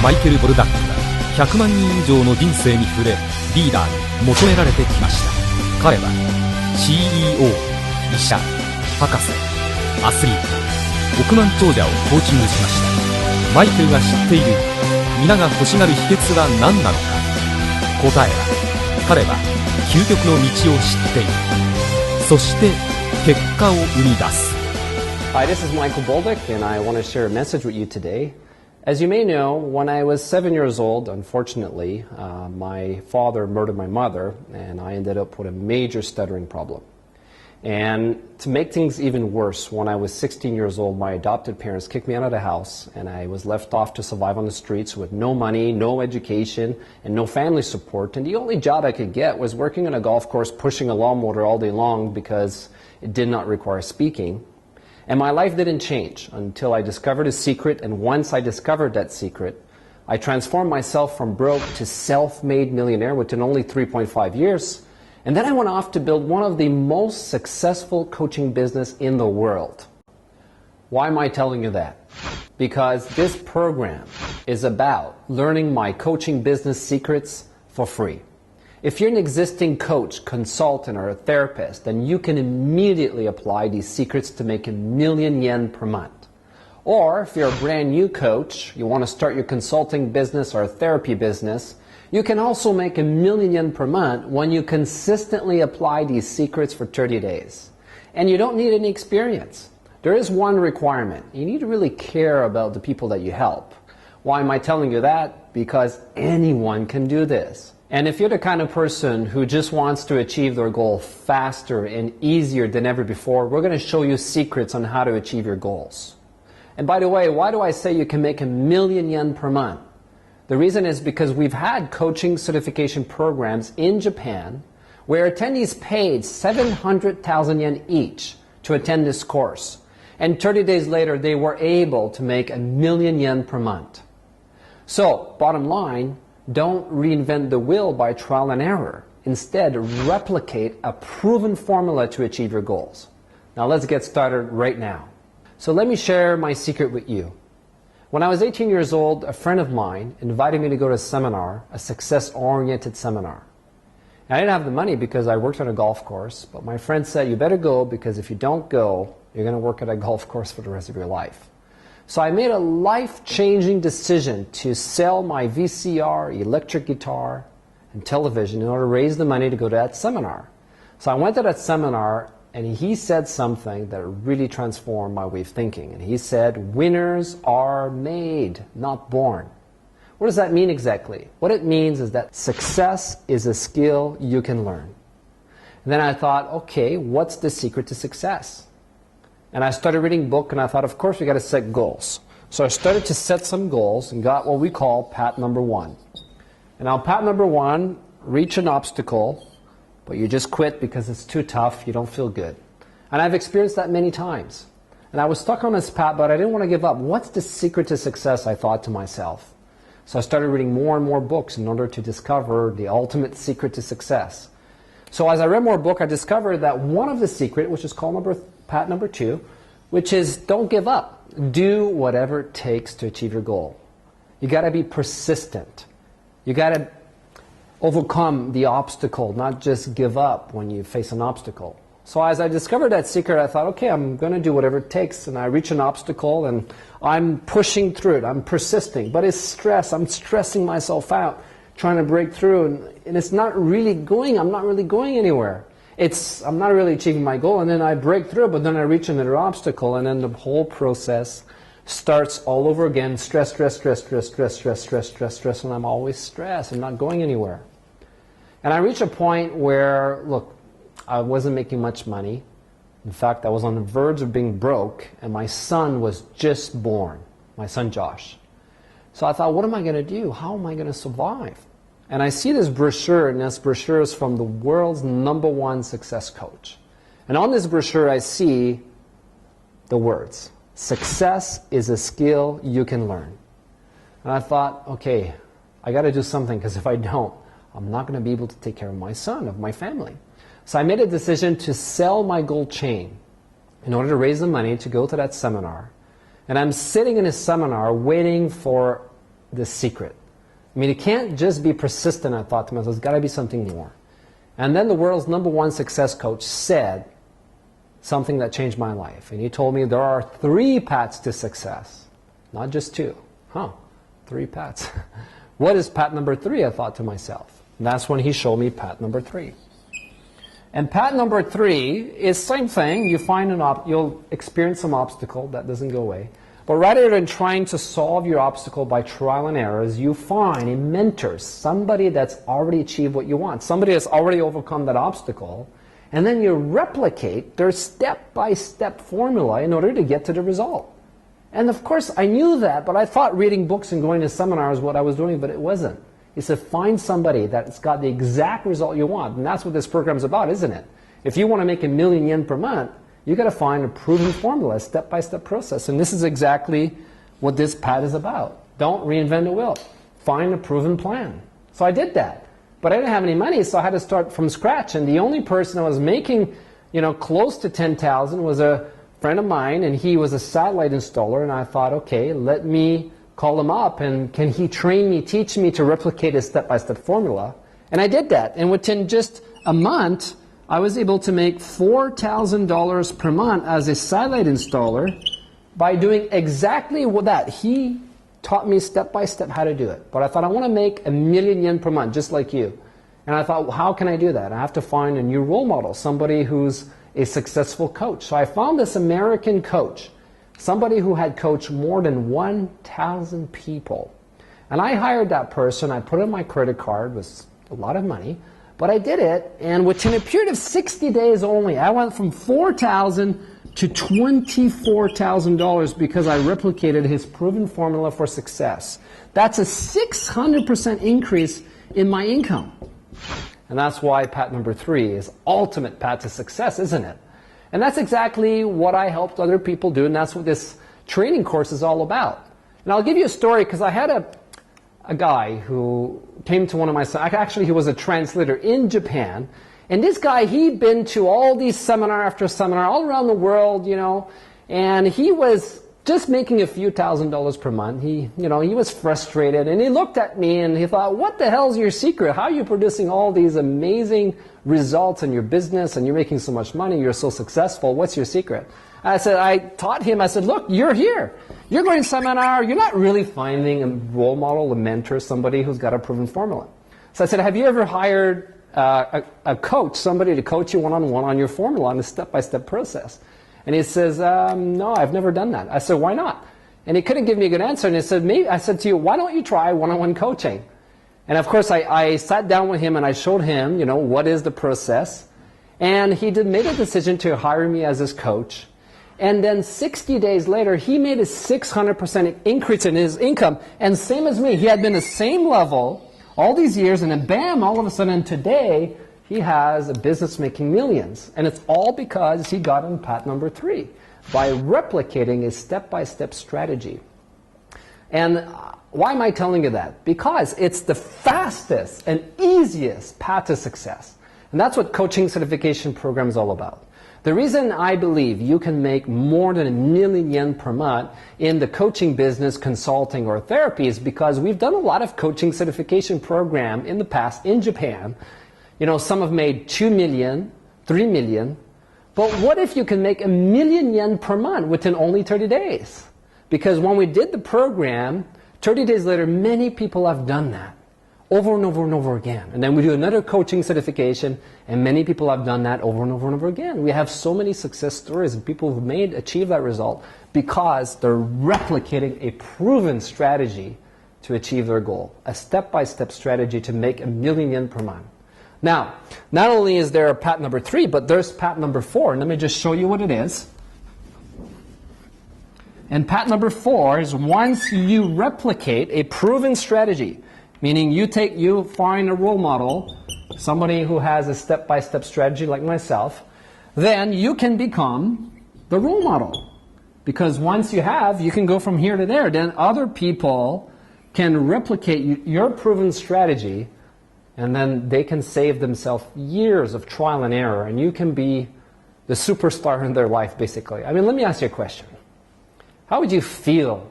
マイケル・ボルダックは100万人以上の人生に触れ、リーダーに求められてきました。彼は CEO、医者、博士、アスリート、億万長者をコーチングしました。マイケルが知っている皆が欲しがる秘訣は何なのか。答えは、彼は究極の道を知っている。そして結果を生み出す。 Hi, this is Michael Bolduc, and I want to share a message with you today. As you may know, when I was 7 years old, unfortunately, my father murdered my mother, and I ended up with a major stuttering problem. And to make things even worse, when I was 16 years old, my adopted parents kicked me out of the house, and I was left off to survive on the streets with no money, no education, and no family support. And the only job I could get was working on a golf course, pushing a lawnmower all day long because it did not require speaking. And my life didn't change until I discovered a secret, and once I discovered that secret, I transformed myself from broke to self-made millionaire within only 3.5 years. And then I went off to build one of the most successful coaching business in the world. Why am I telling you that? Because this program is about learning my coaching business secrets for free. If you're an existing coach, consultant, or a therapist, then you can immediately apply these secrets to make yen per month. Or if you're a brand new coach, you want to start your consulting business or a therapy business, you can also make yen per month when you consistently apply these secrets for 30 days. And you don't need any experience. There is one requirement. You need to really care about the people that you help. Why am I telling you that? Because anyone can do this. And if you're the kind of person who just wants to achieve their goal faster and easier than ever before, we're going to show you secrets on how to achieve your goals. And by the way, why do I say you can make yen per month? The reason is because we've had coaching certification programs in Japan where attendees paid 700,000 yen each to attend this course. And 30 days later, they were able to make yen per month. So, bottom line, don't reinvent the wheel by trial and error. Instead, replicate a proven formula to achieve your goals. Now let's get started right now. So let me share my secret with you. When I was 18 years old, a friend of mine invited me to go to a seminar, a success-oriented seminar. And I didn't have the money because I worked on a golf course, but my friend said, you better go because if you don't go, you're going to work at a golf course for the rest of your life. So I made a life-changing decision to sell my VCR, electric guitar, and television in order to raise the money to go to that seminar. So I went to that seminar, and he said something that really transformed my way of thinking. And he said, winners are made, not born. What does that mean exactly? What it means is that success is a skill you can learn. And then I thought, okay, what's the secret to success? And I started reading book, and I thought, of course, we got to set goals. So I started to set some goals and got what we call pat number 1. And now pat number 1, reach an obstacle, but you just quit because it's too tough, you don't feel good. And I've experienced that many times. And I was stuck on this path, but I didn't want to give up. What's the secret to success, I thought to myself. So I started reading more and more books in order to discover the ultimate secret to success. So as I read more books, I discovered that one of the secrets, which is called pat number 2, which is don't give up. Do whatever it takes to achieve your goal. You got to be persistent. You got to overcome the obstacle, not just give up when you face an obstacle. So as I discovered that secret, I thought, okay, I'm going to do whatever it takes. And I reach an obstacle, and I'm pushing through it. I'm persisting. But it's stress. I'm stressing myself out, trying to break through. And it's not really going. I'm not really going anywhere. I'm not really achieving my goal. And then I break through, but then I reach another obstacle. And then the whole process starts all over again. Stress, stress, stress, stress, stress, stress, stress, stress, stress. And I'm always stressed. I'm not going anywhere. And I reached a point where, look, I wasn't making much money. In fact, I was on the verge of being broke, and my son was just born, my son Josh. So I thought, what am I going to do? How am I going to survive? And I see this brochure, and this brochure is from the world's #1 success coach. And on this brochure, I see the words, success is a skill you can learn. And I thought, okay, I got to do something, because if I don't, I'm not going to be able to take care of my son, of my family. So I made a decision to sell my gold chain in order to raise the money to go to that seminar. And I'm sitting in a seminar waiting for the secret. I mean, it can't just be persistent, I thought to myself. There's got to be something more. And then the world's #1 success coach said something that changed my life. And he told me there are 3 paths to success, not just 2. 3 paths. What is path number 3, I thought to myself. And that's when he showed me path number 3. And path number 3 is same thing. You find you'll experience some obstacle that doesn't go away. But rather than trying to solve your obstacle by trial and errors, you find a mentor, somebody that's already achieved what you want, somebody that's already overcome that obstacle, and then you replicate their step-by-step formula in order to get to the result. And of course, I knew that, but I thought reading books and going to seminars was what I was doing, but it wasn't. He said, find somebody that's got the exact result you want. And that's what this program's about, isn't it? If you want to make 1,000,000 yen per month, you got to find a proven formula, a step-by-step process. And this is exactly what this path is about. Don't reinvent the wheel. Find a proven plan. So I did that. But I didn't have any money, so I had to start from scratch. And the only person I was making, close to 10,000 was a friend of mine, and he was a satellite installer. And I thought, okay, let me call him up, and can he train me, teach me to replicate his step-by-step formula? And I did that. And within just a month, I was able to make $4,000 per month as a satellite installer by doing exactly that. He taught me step-by-step how to do it. But I thought, I want to make 1,000,000 yen per month, just like you. And I thought, well, how can I do that? I have to find a new role model, somebody who's a successful coach. So I found this American coach, somebody who had coached more than 1,000 people. And I hired that person. I put in my credit card. It was a lot of money. But I did it, and within a period of 60 days only, I went from $4,000 to $24,000 because I replicated his proven formula for success. That's a 600% increase in my income. And that's why path number 3 is ultimate path to success, isn't it? And that's exactly what I helped other people do, and that's what this training course is all about. And I'll give you a story, because I had a guy who came to one of my, actually he was a translator in Japan, and this guy, he'd been to all these seminar after seminar all around the world, and he was just making a few $1,000s per month. He was frustrated, and he looked at me and he thought, what the hell's your secret? How are you producing all these amazing results in your business, and you're making so much money, you're so successful, what's your secret? I taught him, look, you're here. You're going to seminar, you're not really finding a role model, a mentor, somebody who's got a proven formula. So I said, have you ever hired a coach, somebody to coach you one-on-one on your formula, on the step-by-step process? And he says, no, I've never done that. I said, why not? And he couldn't give me a good answer. And he said, I said to you, why don't you try one-on-one coaching? And of course, I sat down with him and I showed him, what is the process. And he made a decision to hire me as his coach. And then 60 days later, he made a 600% increase in his income. And same as me, he had been the same level all these years, and then bam, all of a sudden today, he has a business making millions. And it's all because he got on path number 3 by replicating his step-by-step strategy. And why am I telling you that? Because it's the fastest and easiest path to success. And that's what coaching certification program is all about. The reason I believe you can make more than 1,000,000 yen per month in the coaching business, consulting, or therapy is because we've done a lot of coaching certification program in the past in Japan. Some have made 2 million, 3 million. But what if you can make 1,000,000 yen per month within only 30 days? Because when we did the program, 30 days later, many people have done that over and over and over again. And then we do another coaching certification, and many people have done that over and over and over again. We have so many success stories of people who've achieved that result because they're replicating a proven strategy to achieve their goal, a step-by-step strategy to make 1,000,000 yen per month. Now, not only is there a path number 3, but there's path number 4. And let me just show you what it is. And path number 4 is once you replicate a proven strategy, meaning you find a role model, somebody who has a step-by-step strategy like myself, then you can become the role model. Because once you can go from here to there. Then other people can replicate your proven strategy, and then they can save themselves years of trial and error, and you can be the superstar in their life, basically. Let me ask you a question. How would you feel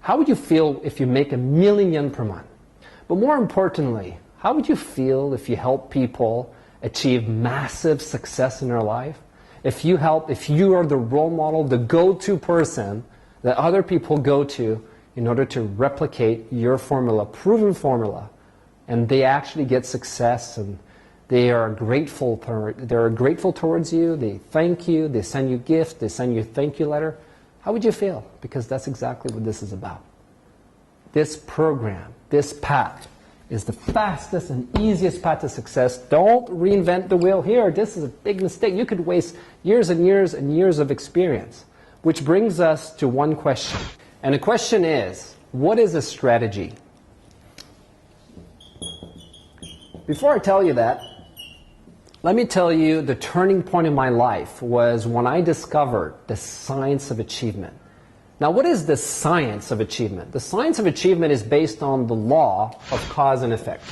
How would you feel if you make 1,000,000 yen per month? But more importantly, how would you feel if you help people achieve massive success in their life? If you are the role model, the go-to person that other people go to in order to replicate your formula, proven formula, and they actually get success and they are grateful towards you, they thank you, they send you gifts, they send you a thank you letter. How would you feel? Because that's exactly what this is about. This program, this path, is the fastest and easiest path to success. Don't reinvent the wheel here. This is a big mistake. You could waste years and years and years of experience. Which brings us to one question. And the question is, what is a strategy? Before I tell you that, let me tell you the turning point in my life was when I discovered the science of achievement. Now, what is the science of achievement? The science of achievement is based on the law of cause and effect.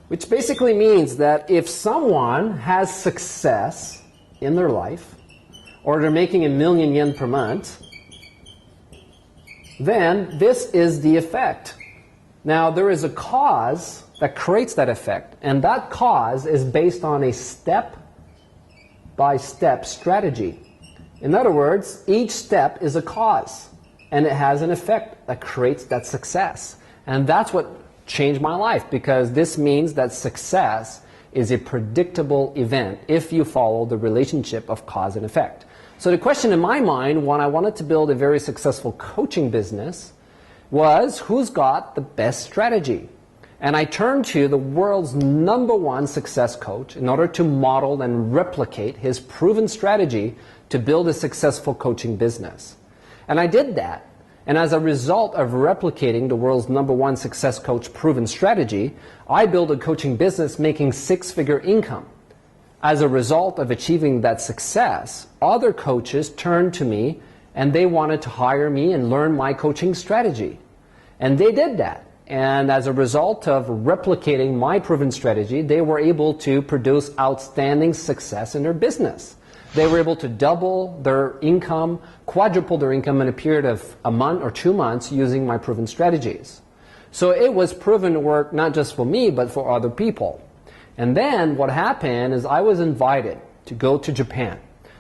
Which basically means that if someone has success in their life, or they're making 1,000,000 yen per month, then this is the effect. Now, there is a cause that creates that effect, and that cause is based on a step-by-step strategy. In other words, each step is a cause, and it has an effect that creates that success. And that's what changed my life, because this means that success is a predictable event if you follow the relationship of cause and effect. So the question in my mind when I wanted to build a very successful coaching business was, who's got the best strategy? And I turned to the world's #1 success coach in order to model and replicate his proven strategy to build a successful coaching business. And I did that. And as a result of replicating the world's #1 success coach proven strategy, I built a coaching business making 6-figure income. As a result of achieving that success, other coaches turned to me and they wanted to hire me and learn my coaching strategy. And they did that. And as a result of replicating my proven strategy, they were able to produce outstanding success in their business. They were able to double their income, quadruple their income in a period of a month or 2 months using my proven strategies. So it was proven to work not just for me, but for other people. And then what happened is I was invited to go to Japan.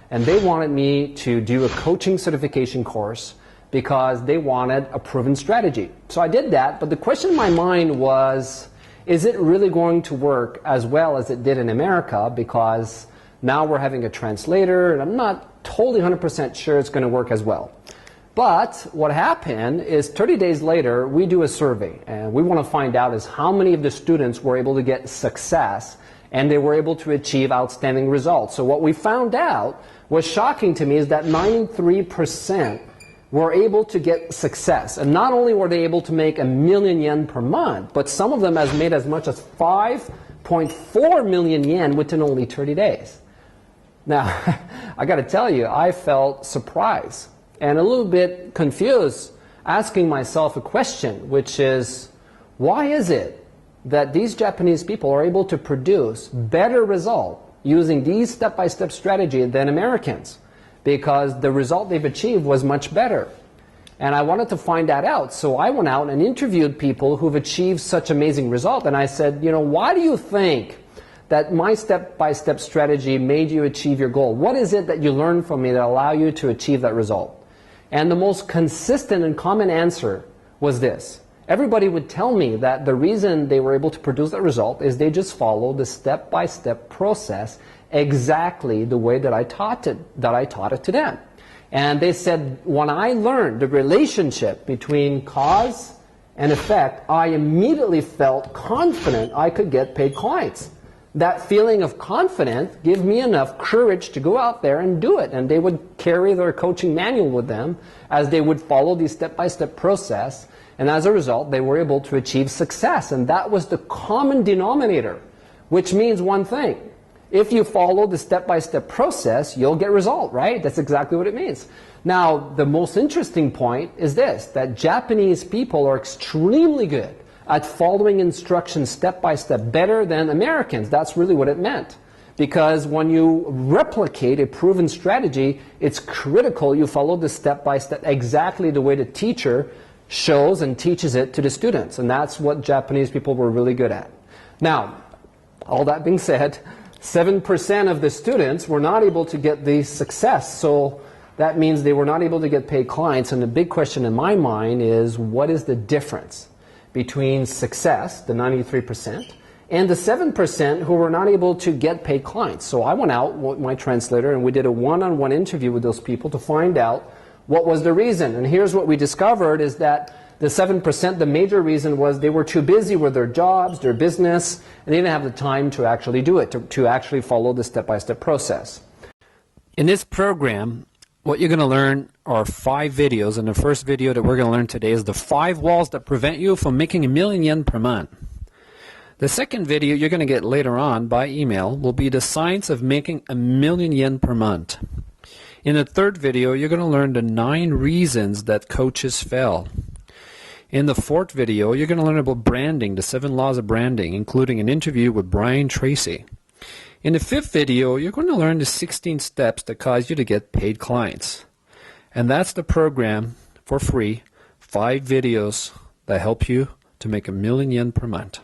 And they wanted me to do a coaching certification course because they wanted a proven strategy. So I did that, but the question in my mind was, is it really going to work as well as it did in America? Because now we're having a translator, and I'm not totally 100% sure it's going to work as well. But what happened is 30 days later, we do a survey, and we want to find out is how many of the students were able to get success and they were able to achieve outstanding results. So what we found out was shocking to me is that 93% were able to get success. And not only were they able to make 1,000,000 yen per month, but some of them has made as much as 5.4 million yen within only 30 days. Now, I got to tell you, I felt surprised and a little bit confused, asking myself a question, which is, why is it that these Japanese people are able to produce better result using these step-by-step strategy than Americans? Because the result they've achieved was much better. And I wanted to find that out. So I went out and interviewed people who've achieved such amazing result. And I said, why do you think that my step-by-step strategy made you achieve your goal? What is it that you learned from me that allowed you to achieve that result? And the most consistent and common answer was this. Everybody would tell me that the reason they were able to produce that result is they just followed the step-by-step process exactly the way that I taught it to them. And they said, when I learned the relationship between cause and effect, I immediately felt confident I could get paid clients. That feeling of confidence gave me enough courage to go out there and do it. And they would carry their coaching manual with them as they would follow the step-by-step process. And as a result, they were able to achieve success. And that was the common denominator, which means one thing. If you follow the step-by-step process, you'll get result, right? That's exactly what it means. Now, the most interesting point is this, that Japanese people are extremely good at following instructions step-by-step, better than Americans. That's really what it meant. Because when you replicate a proven strategy, it's critical you follow the step-by-step exactly the way the teacher shows and teaches it to the students. And that's what Japanese people were really good at. Now, all that being said, 7% of the students were not able to get the success. So that means they were not able to get paid clients. And the big question in my mind is, what is the difference between success, the 93%, and the 7% who were not able to get paid clients? So I went out with my translator and we did a one-on-one interview with those people to find out what was the reason. And here's what we discovered is that the 7%, the major reason was they were too busy with their jobs, their business, and they didn't have the time to actually do it, to actually follow the step-by-step process. In this program, what you're going to learn are 5 videos, and the first video that we're going to learn today is the 5 walls that prevent you from making $1 million yen per month. The second video you're going to get later on by email will be the science of making $1 million yen per month. In the third video, you're going to learn the 9 reasons that coaches fail. In the fourth video, you're going to learn about branding, the 7 laws of branding, including an interview with Brian Tracy. In the fifth video, you're going to learn the 16 steps that cause you to get paid clients. And that's the program for free, 5 videos that help you to make $1 million yen per month.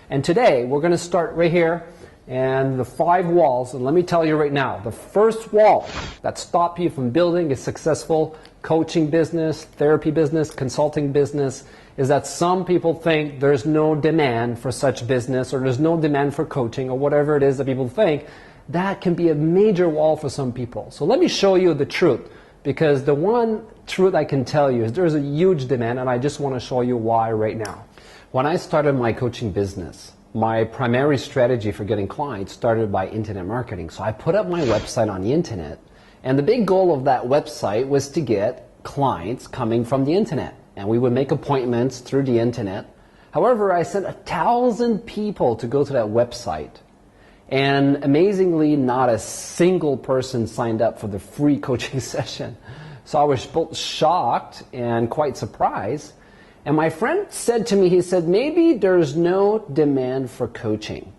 And today, we're going to start right here and the 5 walls. And let me tell you right now, the first wall that stops you from building a successful coaching business, therapy business, consulting business is that some people think there's no demand for such business or there's no demand for coaching or whatever it is that people think. That can be a major wall for some people. So let me show you the truth, because the one truth I can tell you is there's a huge demand, and I just want to show you why right now. When I started my coaching business, my primary strategy for getting clients started by internet marketing. So I put up my website on the internet, and the big goal of that website was to get clients coming from the internet. And we would make appointments through the internet. However, I sent 1,000 people to go to that website. And amazingly, not a single person signed up for the free coaching session. So I was both shocked and quite surprised. And my friend said to me, he said, maybe there's no demand for coaching.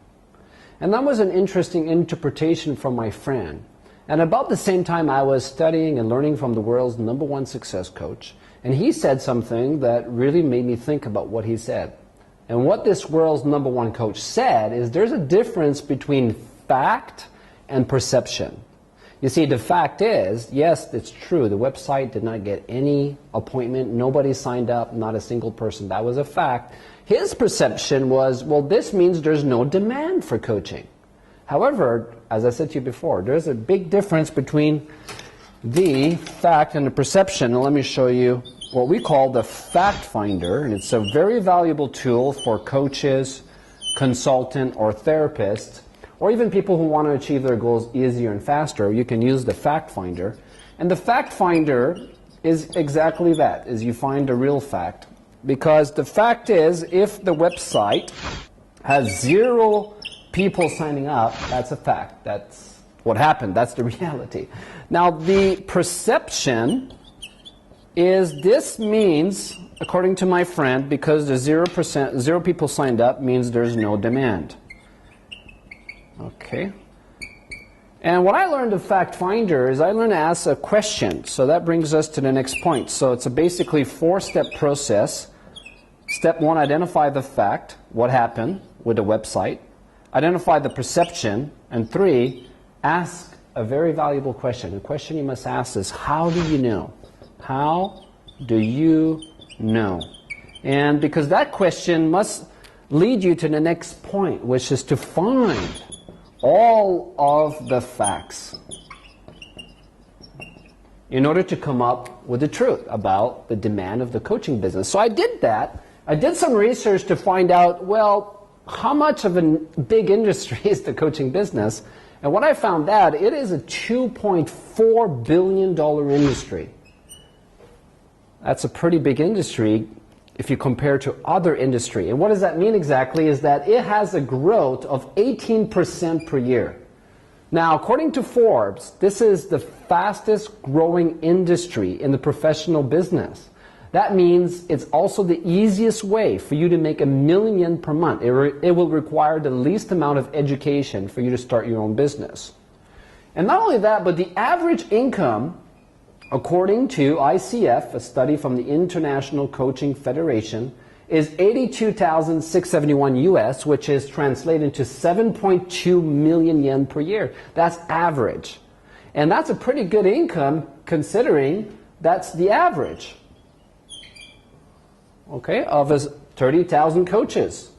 And that was an interesting interpretation from my friend. And about the same time, I was studying and learning from the world's #1 success coach. And he said something that really made me think about what he said. And what this world's #1 coach said is there's a difference between fact and perception. You see, the fact is, yes, it's true, the website did not get any appointment, nobody signed up, not a single person. That was a fact. His perception was, well, this means there's no demand for coaching. However, as I said to you before, there's a big difference between the fact and the perception. And let me show you what we call the fact finder, and it's a very valuable tool for coaches, consultants, or therapists, or even people who want to achieve their goals easier and faster. You can use the fact finder. And the fact finder is exactly that, is you find the real fact. Because the fact is, if the website has 0 people signing up, that's a fact. That's what happened. That's the reality. Now, the perception is this means, according to my friend, because the 0 people signed up means there's no demand. Okay. And what I learned of Fact Finder is I learned to ask a question. So that brings us to the next point. So it's a basically 4-step process. Step 1, identify the fact, what happened with the website. Identify the perception. And 3, ask a very valuable question. The question you must ask is, how do you know? How do you know? And because that question must lead you to the next point, which is to find all of the facts in order to come up with the truth about the demand of the coaching business. So I did that. I did some research to find out, well, how much of a big industry is the coaching business? And what I found out, it is a $2.4 billion industry. That's a pretty big industry if you compare to other industry. And what does that mean exactly is that it has a growth of 18% per year. Now, according to Forbes, this is the fastest growing industry in the professional business. That means it's also the easiest way for you to make $1 million per month. It will require the least amount of education for you to start your own business. And not only that, but the average income, according to ICF, a study from the International Coaching Federation, is $82,671 US, which is translated to 7.2 million yen per year. That's average. And that's a pretty good income considering that's the average, okay, of 30,000 coaches.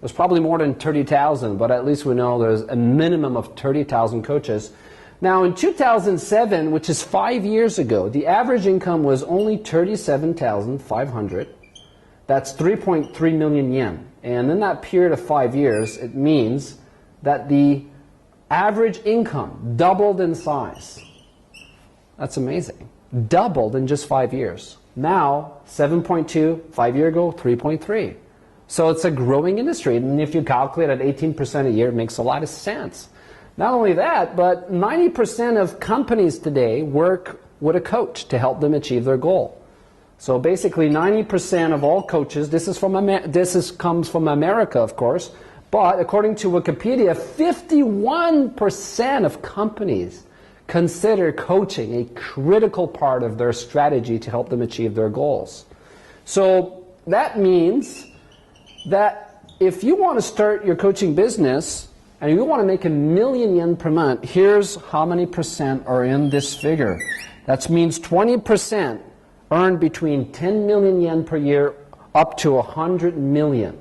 There's probably more than 30,000, but at least we know there's a minimum of 30,000 coaches. Now in 2007, which is 5 years ago, the average income was only 37,500. That's 3.3 million yen. And in that period of 5 years, it means that the average income doubled in size. That's amazing. Doubled in just 5 years. Now, 7.2, 5 years ago, 3.3. So it's a growing industry, and if you calculate at 18% a year, it makes a lot of sense. Not only that, but 90% of companies today work with a coach to help them achieve their goal. So basically 90% of all coaches, this comes from America, of course, but according to Wikipedia, 51% of companies consider coaching a critical part of their strategy to help them achieve their goals. So that means that if you want to start your coaching business and you want to make $1 million yen per month, here's how many percent are in this figure. That means 20% earn between 10 million yen per year up to 100 million.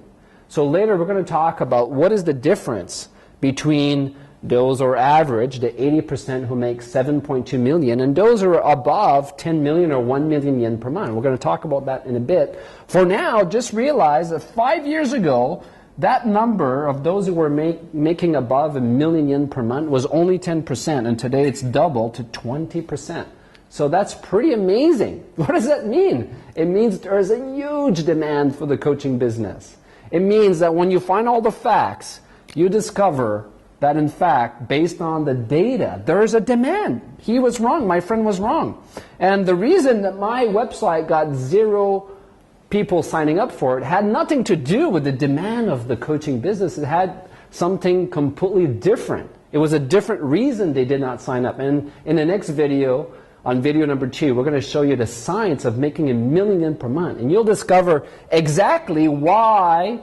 So later we're going to talk about what is the difference between those who are average, the 80% who make 7.2 million, and those who are above 10 million or 1 million yen per month. We're going to talk about that in a bit. For now, just realize that 5 years ago, that number of those who were making above $1 million yen per month was only 10%, and today it's doubled to 20%. So that's pretty amazing. What does that mean? It means there's a huge demand for the coaching business. It means that when you find all the facts, you discover that in fact, based on the data, there is a demand. He was wrong, my friend was wrong. And the reason that my website got 0 people signing up for it had nothing to do with the demand of the coaching business. It had something completely different. It was a different reason they did not sign up. And in the next video, on video number 2, we're going to show you the science of making $1 million per month. And you'll discover exactly why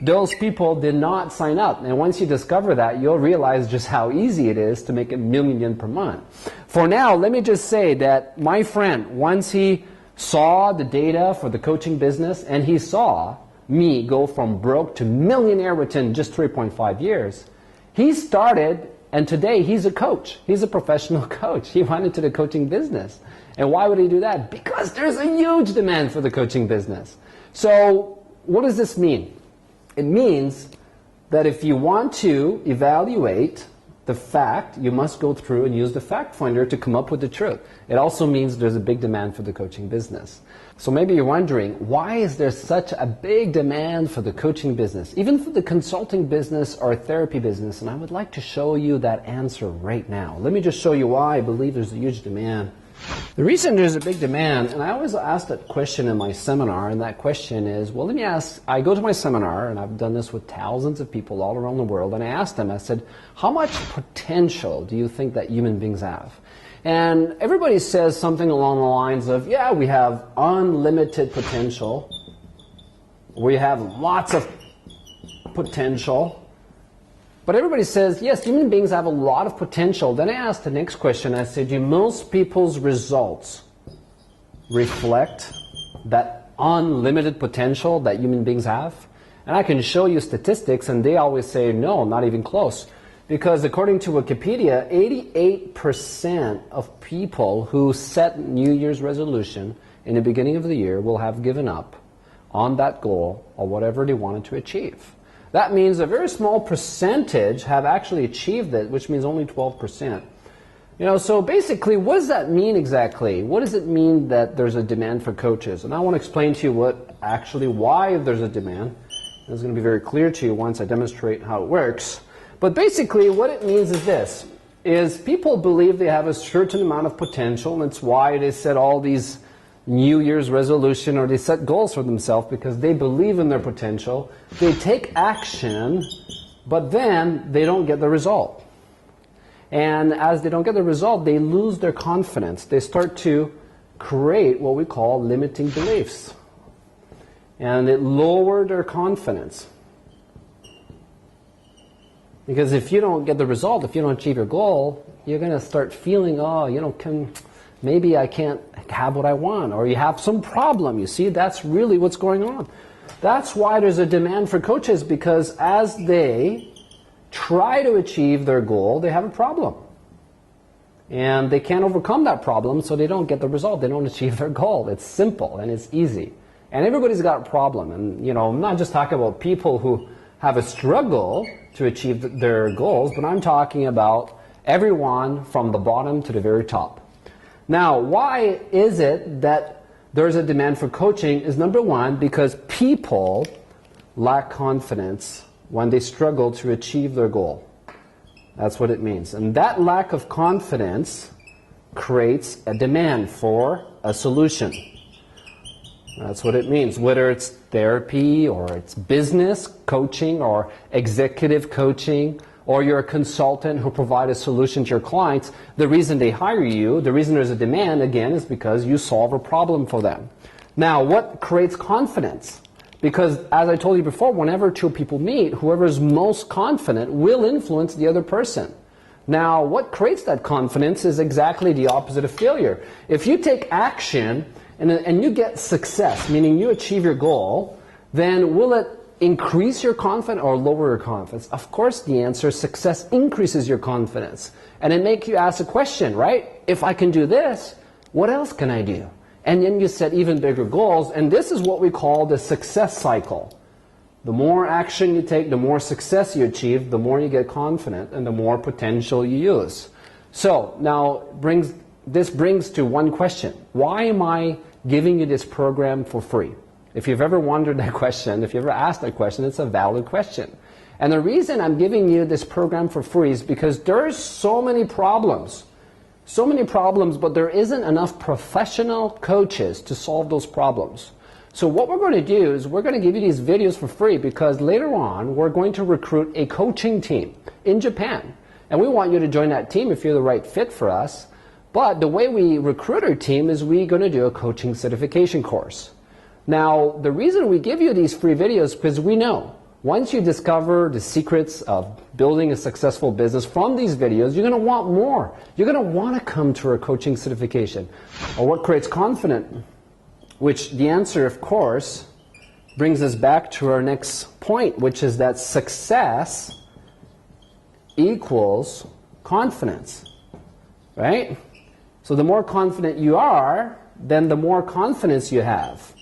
those people did not sign up. And once you discover that, you'll realize just how easy it is to make $1 million yen per month. For now, let me just say that my friend, once he saw the data for the coaching business and he saw me go from broke to millionaire within just 3.5 years, he started, and today he's a coach. He's a professional coach. He went into the coaching business. And why would he do that? Because there's a huge demand for the coaching business. So what does this mean? It means that if you want to evaluate the fact, you must go through and use the fact finder to come up with the truth. It also means there's a big demand for the coaching business. So maybe you're wondering, why is there such a big demand for the coaching business, even for the consulting business or therapy business? And I would like to show you that answer right now. Let me just show you why I believe there's a huge demand. The reason there's a big demand, and I always ask that question in my seminar, and that question is, well, let me ask, I go to my seminar, and I've done this with thousands of people all around the world, and I asked them, I said, how much potential do you think that human beings have? And everybody says something along the lines of, yeah, we have unlimited potential, we have lots of potential. But everybody says, yes, human beings have a lot of potential. Then I asked the next question. I said, do most people's results reflect that unlimited potential that human beings have? And I can show you statistics, and they always say, no, not even close. Because according to Wikipedia, 88% of people who set New Year's resolution in the beginning of the year will have given up on that goal or whatever they wanted to achieve. That means a very small percentage have actually achieved it, which means only 12%. So basically, what does that mean exactly? What does it mean that there's a demand for coaches? And I want to explain to you why there's a demand. It's going to be very clear to you once I demonstrate how it works. But basically, what it means is this, is people believe they have a certain amount of potential, and it's why they set all these New Year's resolution or they set goals for themselves because they believe in their potential. They take action, but then they don't get the result. And as they don't get the result, they lose their confidence. They start to create what we call limiting beliefs. And it lowers their confidence. Because if you don't get the result, if you don't achieve your goal, you're going to start feeling, maybe I can't have what I want, or you have some problem. You see, that's really what's going on. That's why there's a demand for coaches, because as they try to achieve their goal, they have a problem. And they can't overcome that problem, so they don't get the result. They don't achieve their goal. It's simple and it's easy. And everybody's got a problem. And, I'm not just talking about people who have a struggle to achieve their goals, but I'm talking about everyone from the bottom to the very top. Now, why is it that there's a demand for coaching? Is number one, because people lack confidence when they struggle to achieve their goal. That's what it means. And that lack of confidence creates a demand for a solution. That's what it means. Whether it's therapy or it's business coaching or executive coaching, or you're a consultant who provides a solution to your clients, the reason they hire you, the reason there's a demand, again, is because you solve a problem for them. Now, what creates confidence? Because, as I told you before, whenever two people meet, whoever is most confident will influence the other person. Now, what creates that confidence is exactly the opposite of failure. If you take action and you get success, meaning you achieve your goal, then will it increase your confidence or lower your confidence? Of course, the answer is success increases your confidence. And it makes you ask a question, right? If I can do this, what else can I do? And then you set even bigger goals, and this is what we call the success cycle. The more action you take, the more success you achieve, the more you get confident, and the more potential you use. So now this brings to one question. Why am I giving you this program for free? If you've ever wondered that question, if you ever asked that question, it's a valid question. And the reason I'm giving you this program for free is because there's so many problems, but there isn't enough professional coaches to solve those problems. So what we're going to do is we're going to give you these videos for free, because later on we're going to recruit a coaching team in Japan. And we want you to join that team if you're the right fit for us. But the way we recruit our team is we're going to do a coaching certification course. Now, the reason we give you these free videos is because we know once you discover the secrets of building a successful business from these videos, you're going to want more. You're going to want to come to our coaching certification. Or what creates confidence? Which the answer, of course, brings us back to our next point, which is that success equals confidence, right? So the more confident you are, then the more confidence you have.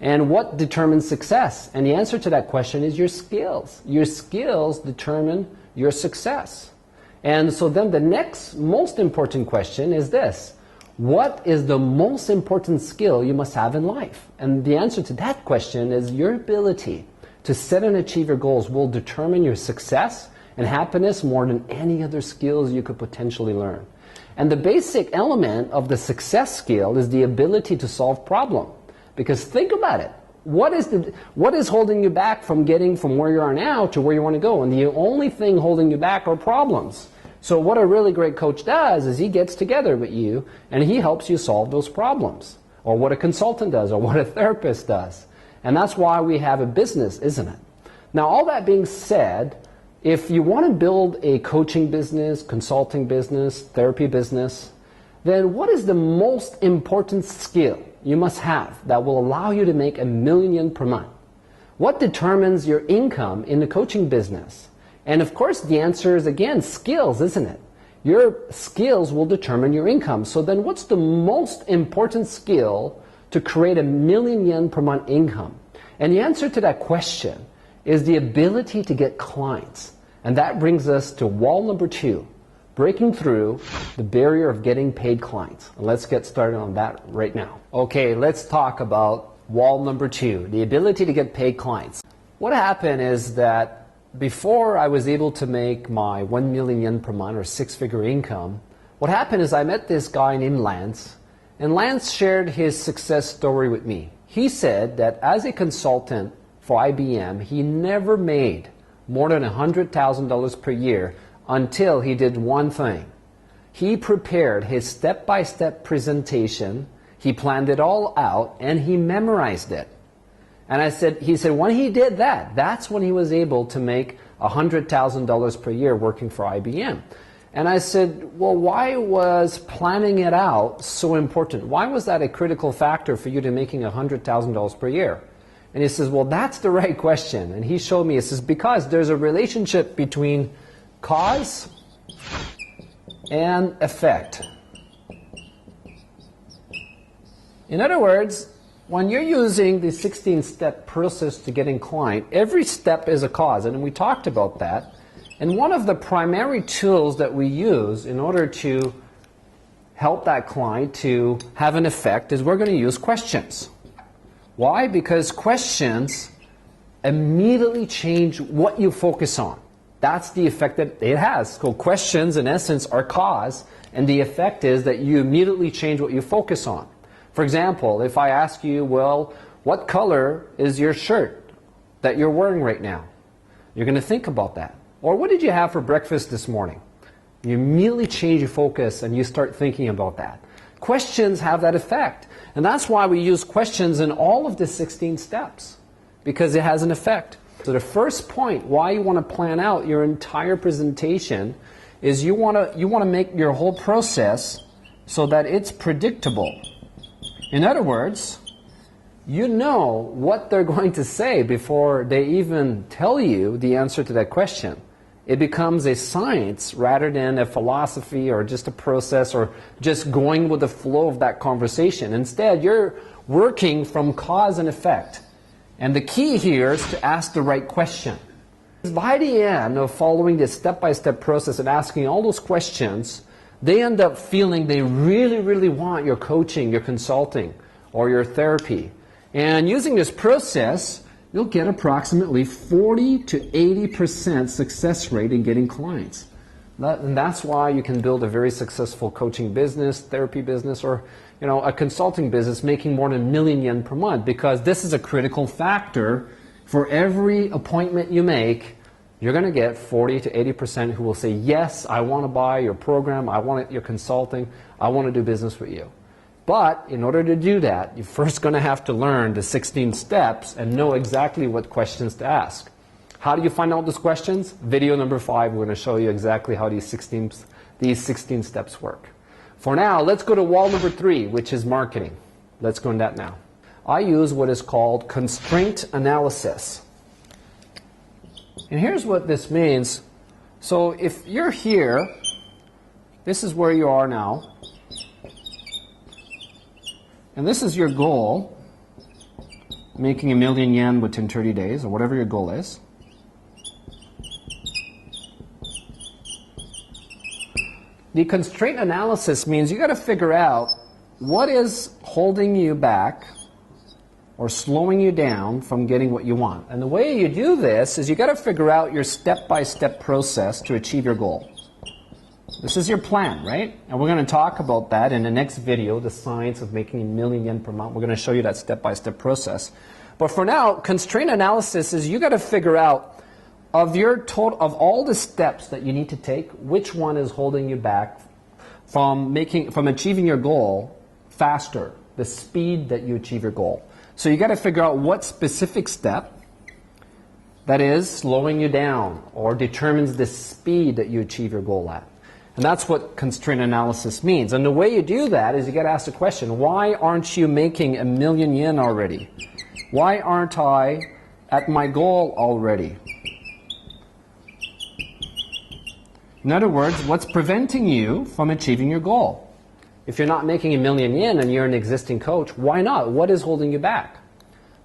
And what determines success? And the answer to that question is your skills. Your skills determine your success. And so then the next most important question is this. What is the most important skill you must have in life? And the answer to that question is your ability to set and achieve your goals will determine your success and happiness more than any other skills you could potentially learn. And the basic element of the success skill is the ability to solve problems. Because think about it. What is holding you back from getting from where you are now to where you want to go? And the only thing holding you back are problems. So what a really great coach does is he gets together with you and he helps you solve those problems. Or what a consultant does, or what a therapist does. And that's why we have a business, isn't it? Now, all that being said, if you want to build a coaching business, consulting business, therapy business, then what is the most important skill you must have that will allow you to make $1 million per month? What determines your income in the coaching business? And of course, the answer is, again, skills, isn't it? Your skills will determine your income. So then what's the most important skill to create $1 million yen per month income? And the answer to that question is the ability to get clients. And that brings us to wall number 2. Breaking through the barrier of getting paid clients. And let's get started on that right now. Okay, let's talk about wall number 2, the ability to get paid clients. What happened is that before I was able to make my 1 million yen per month or 6-figure income, what happened is I met this guy in Inlands, And Lance shared his success story with me. He said that as a consultant for IBM, he never made more than $100,000 per year until he did one thing. He prepared his step-by-step presentation, he planned it all out, and he memorized it. And he said when he did that, that's when he was able to make $100,000 per year working for IBM. And I said, well, why was planning it out so important? Why was that a critical factor for you to making $100,000 per year? And he says, well, that's the right question. And he showed me, he says, because there's a relationship between cause and effect. In other words, when you're using the 16-step process to getting client, every step is a cause, and we talked about that. And one of the primary tools that we use in order to help that client to have an effect is we're going to use questions. Why? Because questions immediately change what you focus on. That's the effect that it has. So questions, in essence, are cause, and the effect is that you immediately change what you focus on. For example, if I ask you, well, what color is your shirt that you're wearing right now? You're going to think about that. Or what did you have for breakfast this morning? You immediately change your focus and you start thinking about that. Questions have that effect. And that's why we use questions in all of the 16 steps, because it has an effect. So the first point why you want to plan out your entire presentation is you want to make your whole process so that it's predictable. In other words, you know what they're going to say before they even tell you the answer to that question. It becomes a science rather than a philosophy or just a process or just going with the flow of that conversation. Instead, you're working from cause and effect. And the key here is to ask the right question. By the end of following this step-by-step process and asking all those questions, they end up feeling they really, really want your coaching, your consulting, or your therapy. And using this process, you'll get approximately 40 to 80% success rate in getting clients. And that's why you can build a very successful coaching business, therapy business, or a consulting business making more than 1 million yen per month, because this is a critical factor. For every appointment you make, you're going to get 40 to 80% who will say, yes, I want to buy your program, I want your consulting, I want to do business with you. But in order to do that, you're first going to have to learn the 16 steps and know exactly what questions to ask. How do you find out those questions? Video number 5, we're going to show you exactly how these 16 steps work. For now, let's go to wall number 3, which is marketing. Let's go in that now. I use what is called constraint analysis. And here's what this means. So if you're here, this is where you are now. And this is your goal, making 1 million yen within 30 days, or whatever your goal is. The constraint analysis means you got to figure out what is holding you back or slowing you down from getting what you want. And the way you do this is you got to figure out your step-by-step process to achieve your goal. This is your plan, right? And we're going to talk about that in the next video, the science of making 1 million yen per month. We're going to show you that step-by-step process. But for now, constraint analysis is you got to figure out of all the steps that you need to take, which one is holding you back from achieving your goal faster, the speed that you achieve your goal. So you got to figure out what specific step that is slowing you down or determines the speed that you achieve your goal at. And that's what constraint analysis means. And the way you do that is you got to ask the question, why aren't you making 1 million yen already? Why aren't I at my goal already? In other words, what's preventing you from achieving your goal? If you're not making 1 million yen and you're an existing coach, why not? What is holding you back?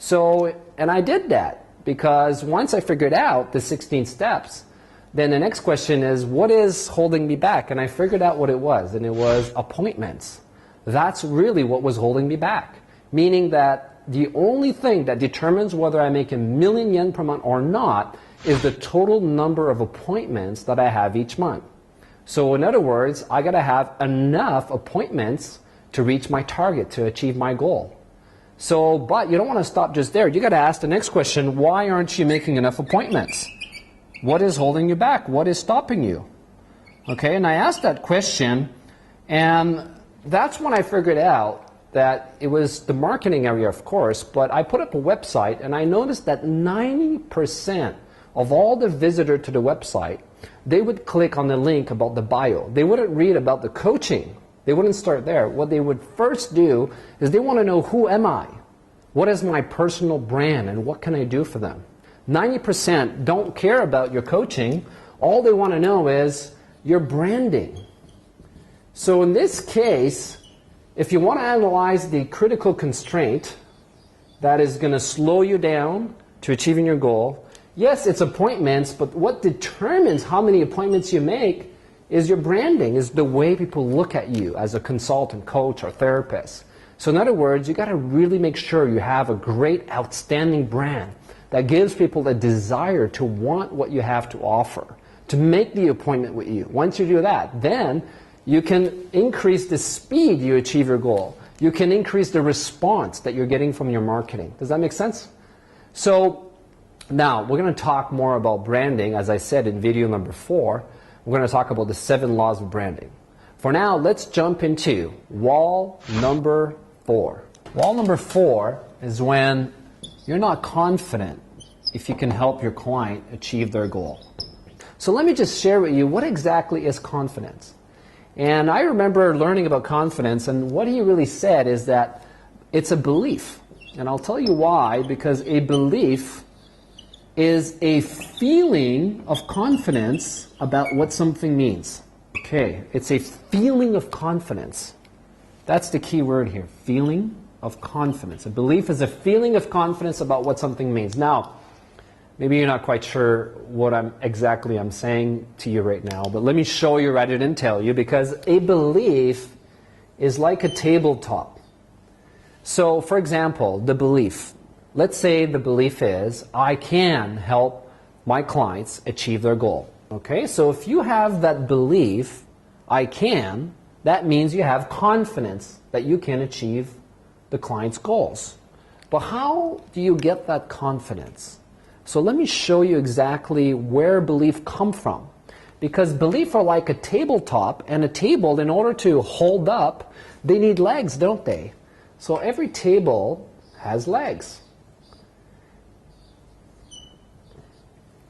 And I did that because once I figured out the 16 steps, then the next question is, what is holding me back? And I figured out what it was, and it was appointments. That's really what was holding me back, meaning that the only thing that determines whether I make 1 million yen per month or not is the total number of appointments that I have each month. So in other words, I got to have enough appointments to reach my target, to achieve my goal. So, but you don't want to stop just there. You got to ask the next question, why aren't you making enough appointments? What is holding you back? What is stopping you? Okay, and I asked that question, and that's when I figured out that it was the marketing area, of course, but I put up a website, and I noticed that 90% of all the visitors to the website, they would click on the link about the bio. They wouldn't read about the coaching. They wouldn't start there. What they would first do is they want to know, who am I? What is my personal brand, and what can I do for them? 90% don't care about your coaching. All they want to know is your branding. So in this case, if you want to analyze the critical constraint that is going to slow you down to achieving your goal, yes, it's appointments, but what determines how many appointments you make is your branding, is the way people look at you as a consultant, coach, or therapist. So in other words, you got to really make sure you have a great, outstanding brand that gives people a desire to want what you have to offer, to make the appointment with you. Once you do that, then you can increase the speed you achieve your goal. You can increase the response that you're getting from your marketing. Does that make sense? So now we're going to talk more about branding. As I said in video number 4, we're going to talk about the 7 laws of branding. For now, let's jump into wall number 4. Wall number 4 is when you're not confident if you can help your client achieve their goal. So let me just share with you what exactly is confidence. And I remember learning about confidence, and what he really said is that it's a belief. And I'll tell you why, because a belief is a feeling of confidence about what something means. Okay, it's a feeling of confidence. That's the key word here, feeling of confidence. A belief is a feeling of confidence about what something means. Now, maybe you're not quite sure what I'm saying to you right now, but let me show you rather than tell you, because a belief is like a tabletop. So, for example, the belief. Let's say the belief is, I can help my clients achieve their goal. Okay, so if you have that belief, I can, that means you have confidence that you can achieve the client's goals. But how do you get that confidence? So let me show you exactly where belief comes from. Because belief are like a tabletop, and a table, in order to hold up, they need legs, don't they? So every table has legs.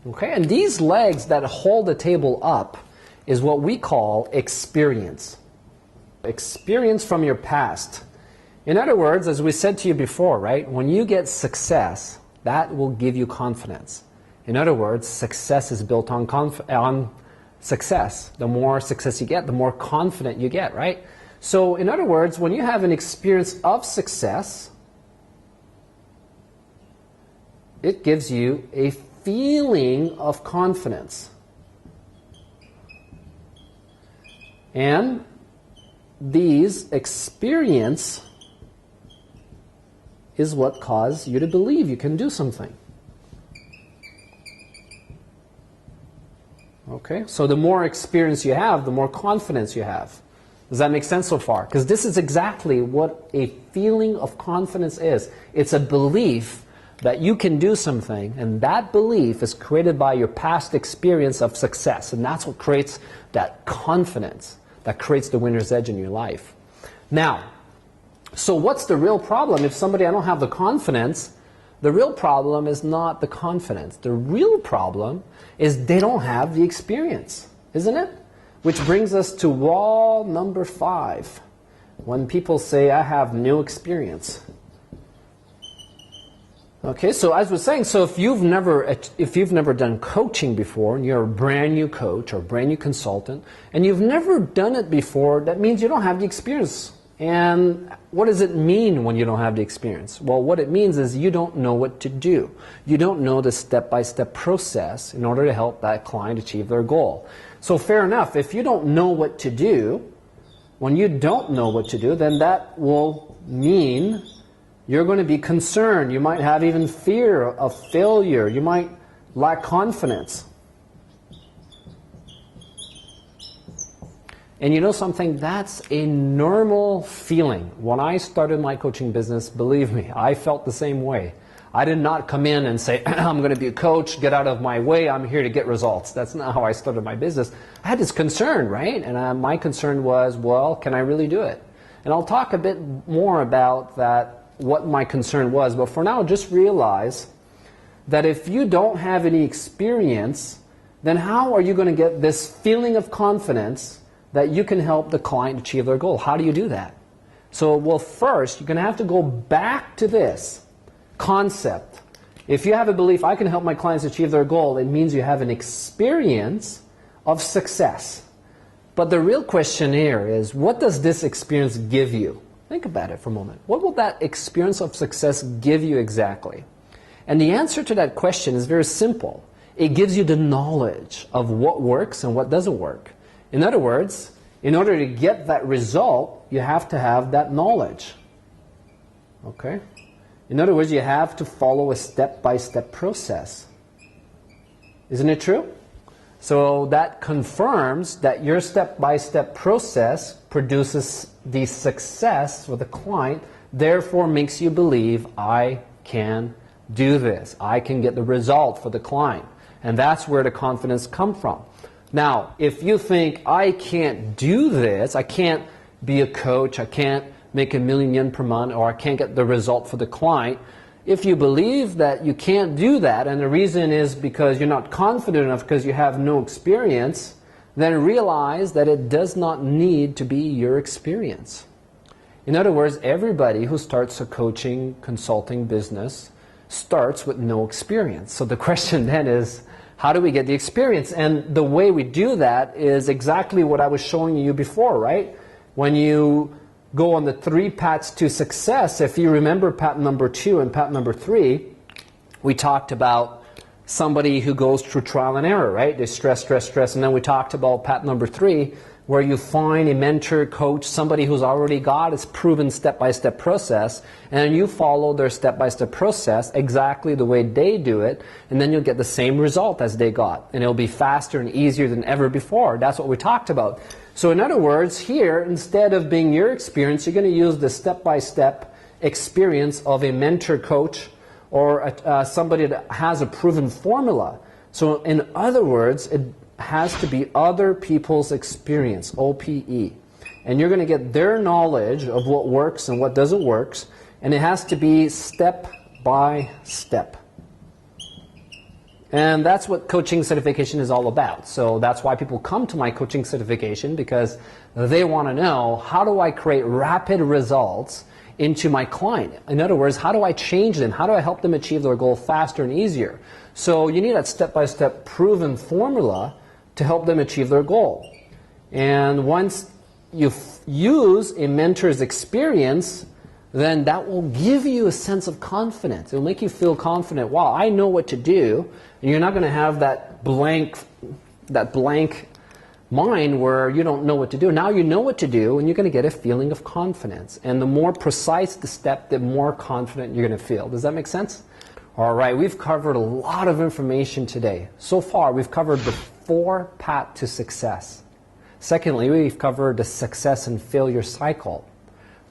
Okay, and these legs that hold the table up is what we call experience. Experience from your past. In other words, as we said to you before, right, when you get success, that will give you confidence. In other words, success is built on success. The more success you get, the more confident you get, right? So in other words, when you have an experience of success, it gives you a feeling of confidence. And these experience is what causes you to believe you can do something. Okay, so the more experience you have, the more confidence you have. Does that make sense so far? Because this is exactly what a feeling of confidence is. It's a belief that you can do something, and that belief is created by your past experience of success, and that's what creates that confidence that creates the winner's edge in your life. Now, so what's the real problem? If somebody, I don't have the confidence, the real problem is not the confidence. The real problem is they don't have the experience, isn't it? Which brings us to wall number 5. When people say, I have no experience. Okay, so as we're saying, so if you've never done coaching before, and you're a brand new coach or a brand new consultant, and you've never done it before, that means you don't have the experience. And what does it mean when you don't have the experience? Well, what it means is you don't know what to do. You don't know the step-by-step process in order to help that client achieve their goal. So fair enough, if you don't know what to do, when you don't know what to do, then that will mean you're going to be concerned. You might have even fear of failure. You might lack confidence. And you know something? That's a normal feeling. When I started my coaching business, believe me, I felt the same way. I did not come in and say, I'm going to be a coach, get out of my way, I'm here to get results. That's not how I started my business. I had this concern, right? And my concern was, well, can I really do it? And I'll talk a bit more about that, what my concern was. But for now, just realize that if you don't have any experience, then how are you going to get this feeling of confidence that you can help the client achieve their goal? How do you do that? So, well, first, you're going to have to go back to this concept. If you have a belief, I can help my clients achieve their goal, it means you have an experience of success. But the real question here is, what does this experience give you? Think about it for a moment. What will that experience of success give you exactly? And the answer to that question is very simple. It gives you the knowledge of what works and what doesn't work. In other words, in order to get that result, you have to have that knowledge. Okay? In other words, you have to follow a step-by-step process. Isn't it true? So that confirms that your step-by-step process produces the success for the client, therefore makes you believe, I can do this. I can get the result for the client. And that's where the confidence comes from. Now, if you think, I can't do this, I can't be a coach, I can't make $1 million per month, or I can't get the result for the client, if you believe that you can't do that, and the reason is because you're not confident enough because you have no experience, then realize that it does not need to be your experience. In other words, everybody who starts a coaching, consulting business starts with no experience. So the question then is, how do we get the experience? And the way we do that is exactly what I was showing you before, right? When you go on the 3 paths to success, if you remember path number 2 and path number 3, we talked about somebody who goes through trial and error, right? They stress, and then we talked about path number 3, where you find a mentor, coach, somebody who's already got its proven step-by-step process, and you follow their step-by-step process exactly the way they do it, and then you'll get the same result as they got, and it'll be faster and easier than ever before. That's what we talked about. So in other words, here, instead of being your experience, you're going to use the step-by-step experience of a mentor, coach, or somebody that has a proven formula. So in other words, it has to be other people's experience, OPE. And you're going to get their knowledge of what works and what doesn't work, and it has to be step by step. And that's what coaching certification is all about. So that's why people come to my coaching certification, because they want to know, how do I create rapid results into my client? In other words, how do I change them? How do I help them achieve their goal faster and easier? So you need that step-by-step proven formula to help them achieve their goal. And once you use a mentor's experience, then that will give you a sense of confidence. It will make you feel confident. Wow, I know what to do. And you're not going to have that blank mind where you don't know what to do. Now you know what to do, and you're going to get a feeling of confidence. And the more precise the step, the more confident you're going to feel. Does that make sense? All right, we've covered a lot of information today. So far, we've covered the 4 paths to success. Secondly, we've covered the success and failure cycle.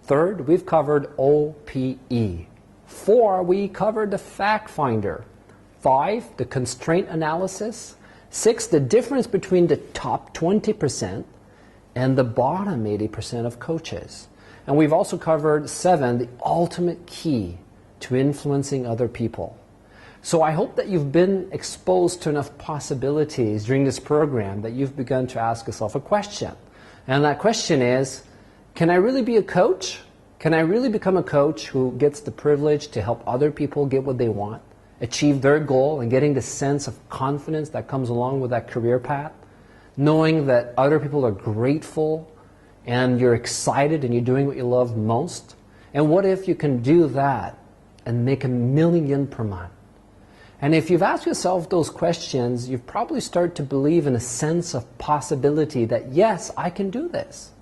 Third, we've covered OPE. 4, we covered the fact finder. 5, the constraint analysis. 6, the difference between the top 20% and the bottom 80% of coaches. And we've also covered 7, the ultimate key to influencing other people. So I hope that you've been exposed to enough possibilities during this program that you've begun to ask yourself a question. And that question is, can I really be a coach? Can I really become a coach who gets the privilege to help other people get what they want, achieve their goal, and getting the sense of confidence that comes along with that career path? Knowing that other people are grateful and you're excited and you're doing what you love most? And what if you can do that and make $1 million per month? And if you've asked yourself those questions, you've probably started to believe in a sense of possibility that, yes, I can do this.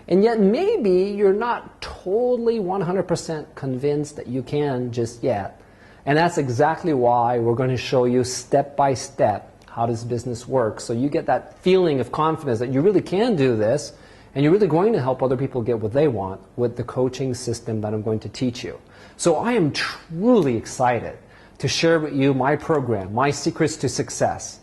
And yet maybe you're not totally 100% convinced that you can just yet. And that's exactly why we're going to show you step by step how this business works. So you get that feeling of confidence that you really can do this, And you're really going to help other people get what they want with the coaching system that I'm going to teach you. So I am truly excited to share with you my program, my secrets to success.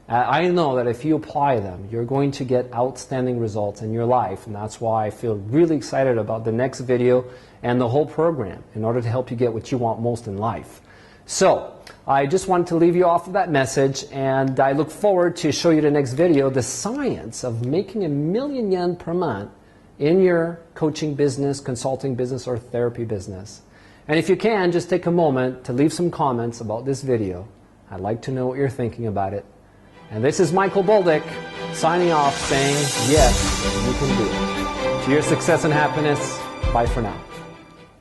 I know that if you apply them, you're going to get outstanding results in your life, and that's why I feel really excited about the next video and the whole program in order to help you get what you want most in life. So, I just wanted to leave you off with that message, and I look forward to show you the next video, the science of making yen per month in your coaching business, consulting business, or therapy business. And if you can, just take a moment to leave some comments about this video. I'd like to know what you're thinking about it. And this is Michael Boldick signing off saying, yes, you can do it. To your success and happiness, bye for now.